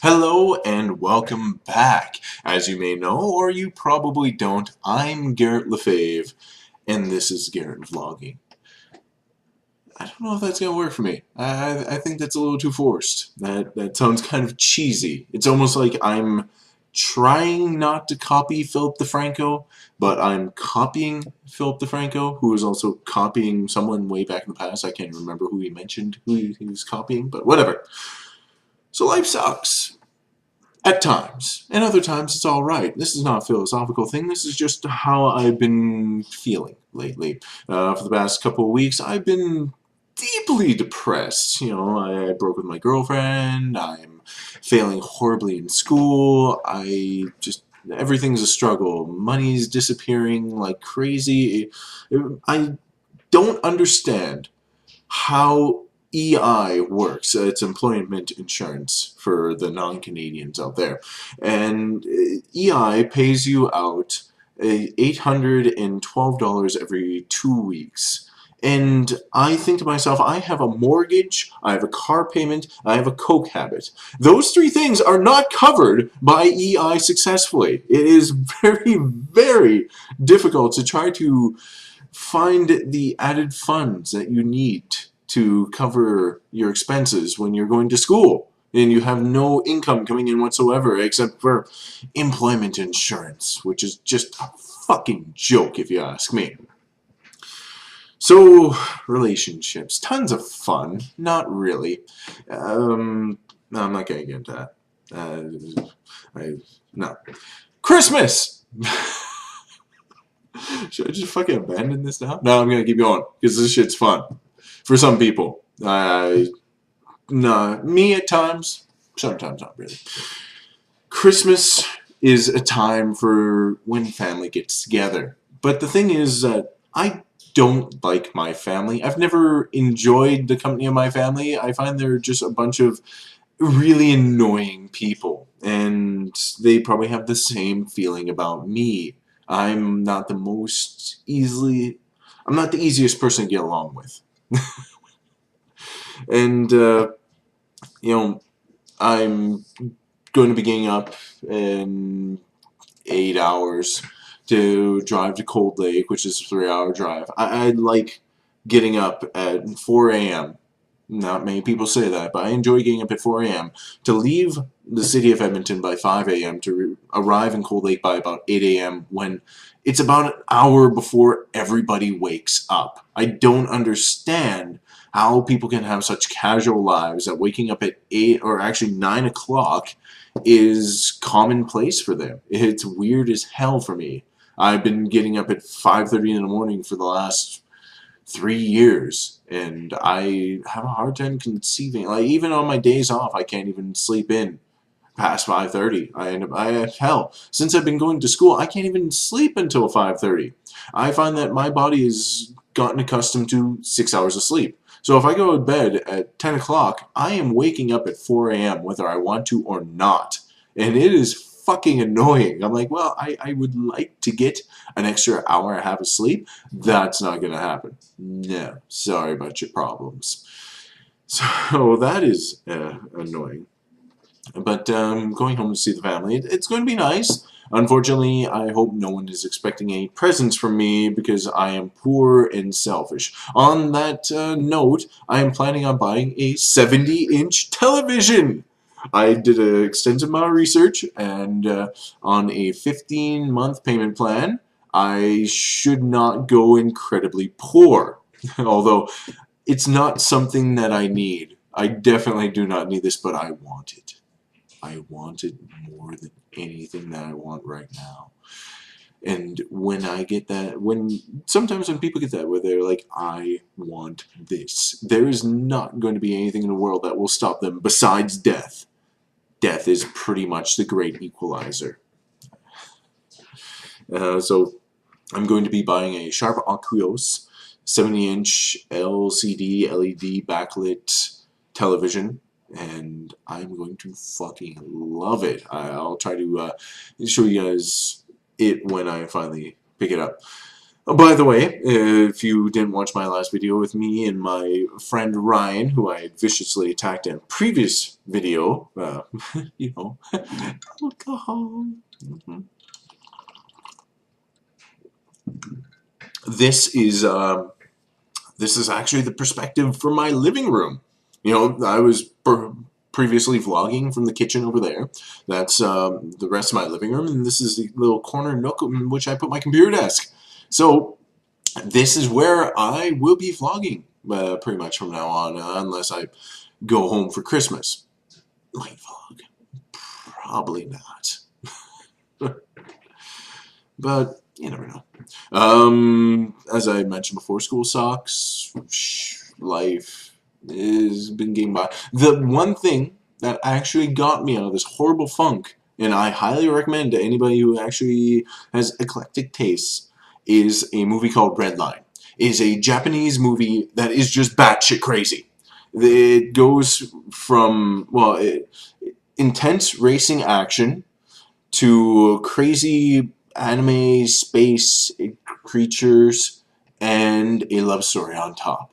Hello and welcome back. As you may know, or you probably don't, I'm Garrett Lefebvre, and this is Garrett Vlogging. I don't know if that's gonna work for me. I think that's a little too forced. That sounds kind of cheesy. It's almost like I'm trying not to copy Philip DeFranco, but I'm copying Philip DeFranco, who is also copying someone way back in the past. I can't remember who he mentioned who he was copying, but whatever. So life sucks. At times. And other times it's alright. This is not a philosophical thing. This is just how I've been feeling lately. For the past couple of weeks, I've been deeply depressed. You know, I broke with my girlfriend. I'm failing horribly in school. Everything's a struggle. Money's disappearing like crazy. I don't understand how EI works. It's employment insurance for the non-Canadians out there. And EI pays you out $812 every 2 weeks. And I think to myself, I have a mortgage, I have a car payment, I have a coke habit. Those three things are not covered by EI successfully. It is very, very difficult to try to find the added funds that you need to cover your expenses when you're going to school and you have no income coming in whatsoever except for employment insurance, which is just a fucking joke if you ask me. So, relationships. Tons of fun. Not really. No, I'm not gonna get into that. No. Christmas! Should I just fucking abandon this now? No, I'm gonna keep going, because this shit's fun. For some people. No, me at times, sometimes not really. Christmas is a time for when family gets together. But the thing is that I don't like my family. I've never enjoyed the company of my family. I find they're just a bunch of really annoying people. And they probably have the same feeling about me. I'm not the easiest person to get along with. And, I'm going to be getting up in 8 hours to drive to Cold Lake, which is a 3-hour drive. I like getting up at 4 a.m. Not many people say that, but I enjoy getting up at 4 a.m. to leave the city of Edmonton by 5 a.m. to arrive in Cold Lake by about 8 a.m. when it's about an hour before everybody wakes up. I don't understand how people can have such casual lives that waking up at 8 or actually 9 o'clock is commonplace for them. It's weird as hell for me. I've been getting up at 5:30 in the morning for the last 3 years, and I have a hard time conceiving. Like, even on my days off, I can't even sleep in past 5:30. Hell, since I've been going to school, I can't even sleep until 5:30. I find that my body has gotten accustomed to 6 hours of sleep. So if I go to bed at 10 o'clock, I am waking up at 4 a.m. whether I want to or not. And it is fucking annoying. I'm like, well, I would like to get an extra hour and a half of sleep. That's not going to happen. No, sorry about your problems. So that is annoying. But going home to see the family, it's going to be nice. Unfortunately, I hope no one is expecting any presents from me because I am poor and selfish. On that note, I am planning on buying a 70-inch television. I did an extensive amount of research, and on a 15-month payment plan, I should not go incredibly poor. Although, it's not something that I need. I definitely do not need this, but I want it. I want it more than anything that I want right now. And when I get that, sometimes when people get that, where they're like, I want this, there is not going to be anything in the world that will stop them besides death. Death is pretty much the great equalizer. So I'm going to be buying a Sharp Aquos 70-inch LCD LED backlit television, and I'm going to fucking love it. I'll try to show you guys it when I finally pick it up. Oh, by the way, if you didn't watch my last video with me and my friend Ryan, who I had viciously attacked in a previous video, you know, alcohol. This is actually the perspective from my living room. You know, I was previously vlogging from the kitchen over there. That's the rest of my living room, and this is the little corner nook in which I put my computer desk. So this is where I will be vlogging pretty much from now on, unless I go home for Christmas. Might vlog. Probably not. But you never know. As I mentioned before, school sucks. Life has been getting by. The one thing that actually got me out of this horrible funk, and I highly recommend to anybody who actually has eclectic tastes, is a movie called Red Line. It is a Japanese movie that is just batshit crazy. It goes from, well, intense racing action to crazy anime space creatures and a love story on top.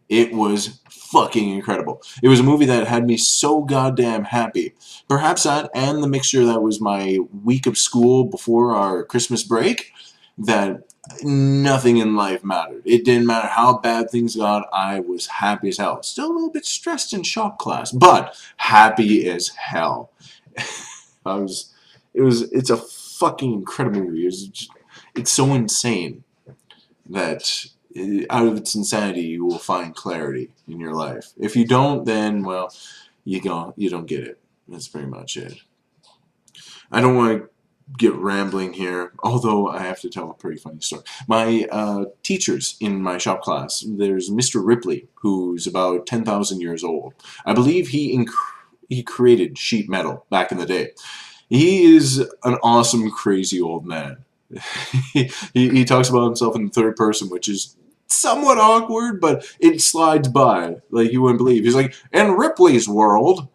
It was fucking incredible. It was a movie that had me so goddamn happy. Perhaps that and the mixture that was my week of school before our Christmas break, that nothing in life mattered. It didn't matter how bad things got, I was happy as hell. Still a little bit stressed in shop class, but happy as hell. It's a fucking incredible movie. It's so insane that out of its insanity you will find clarity in your life. If you don't, then, well, you don't get it. That's pretty much it. I don't want to get rambling here, although I have to tell a pretty funny story. My teachers in my shop class, there's Mr. Ripley, who's about 10,000 years old. I believe he created sheet metal back in the day. He is an awesome, crazy old man. he talks about himself in the third person, which is somewhat awkward, but it slides by like you wouldn't believe. He's like, in Ripley's world,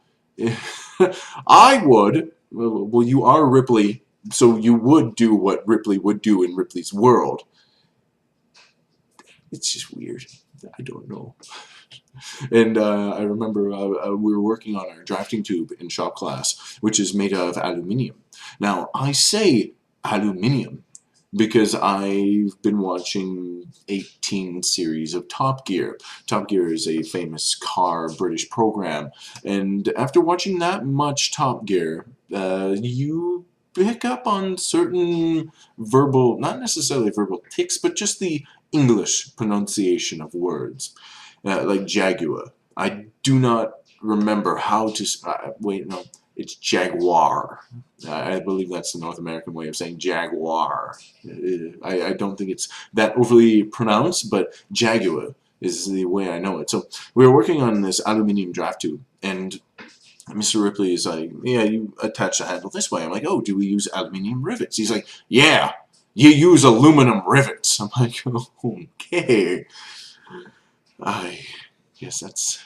I would. Well, you are Ripley, so you would do what Ripley would do in Ripley's world. It's just weird. I don't know. And I remember we were working on our drafting tube in shop class, which is made of aluminium. Now, I say aluminium because I've been watching 18 series of Top Gear. Top Gear is a famous car British program, and after watching that much Top Gear, you pick up on certain verbal, not necessarily verbal tics, but just the English pronunciation of words. Like Jaguar. I do not remember how to... wait, no. It's Jaguar. I believe that's the North American way of saying Jaguar. I don't think it's that overly pronounced, but Jaguar is the way I know it. So we were working on this aluminium draft tube, and Mr. Ripley is like, yeah, you attach the handle this way. I'm like, oh, do we use aluminium rivets? He's like, yeah, you use aluminum rivets. I'm like, okay. I guess that's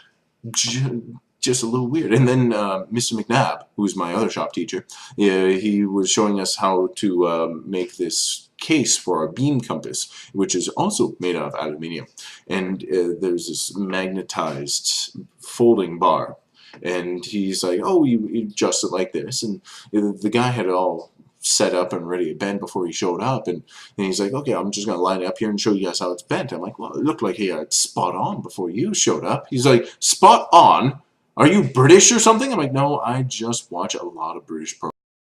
just a little weird. And then Mr. McNabb, who's my other shop teacher, he was showing us how to make this case for our beam compass, which is also made out of aluminium. And there's this magnetized folding bar. And he's like, oh, you adjust it like this. And the guy had it all set up and ready to bend before he showed up, and he's like, okay, I'm just going to line it up here and show you guys how it's bent. I'm like, well, it looked like he had spot on before you showed up. He's like, spot on? Are you British or something? I'm like, no, I just watch a lot of British programs.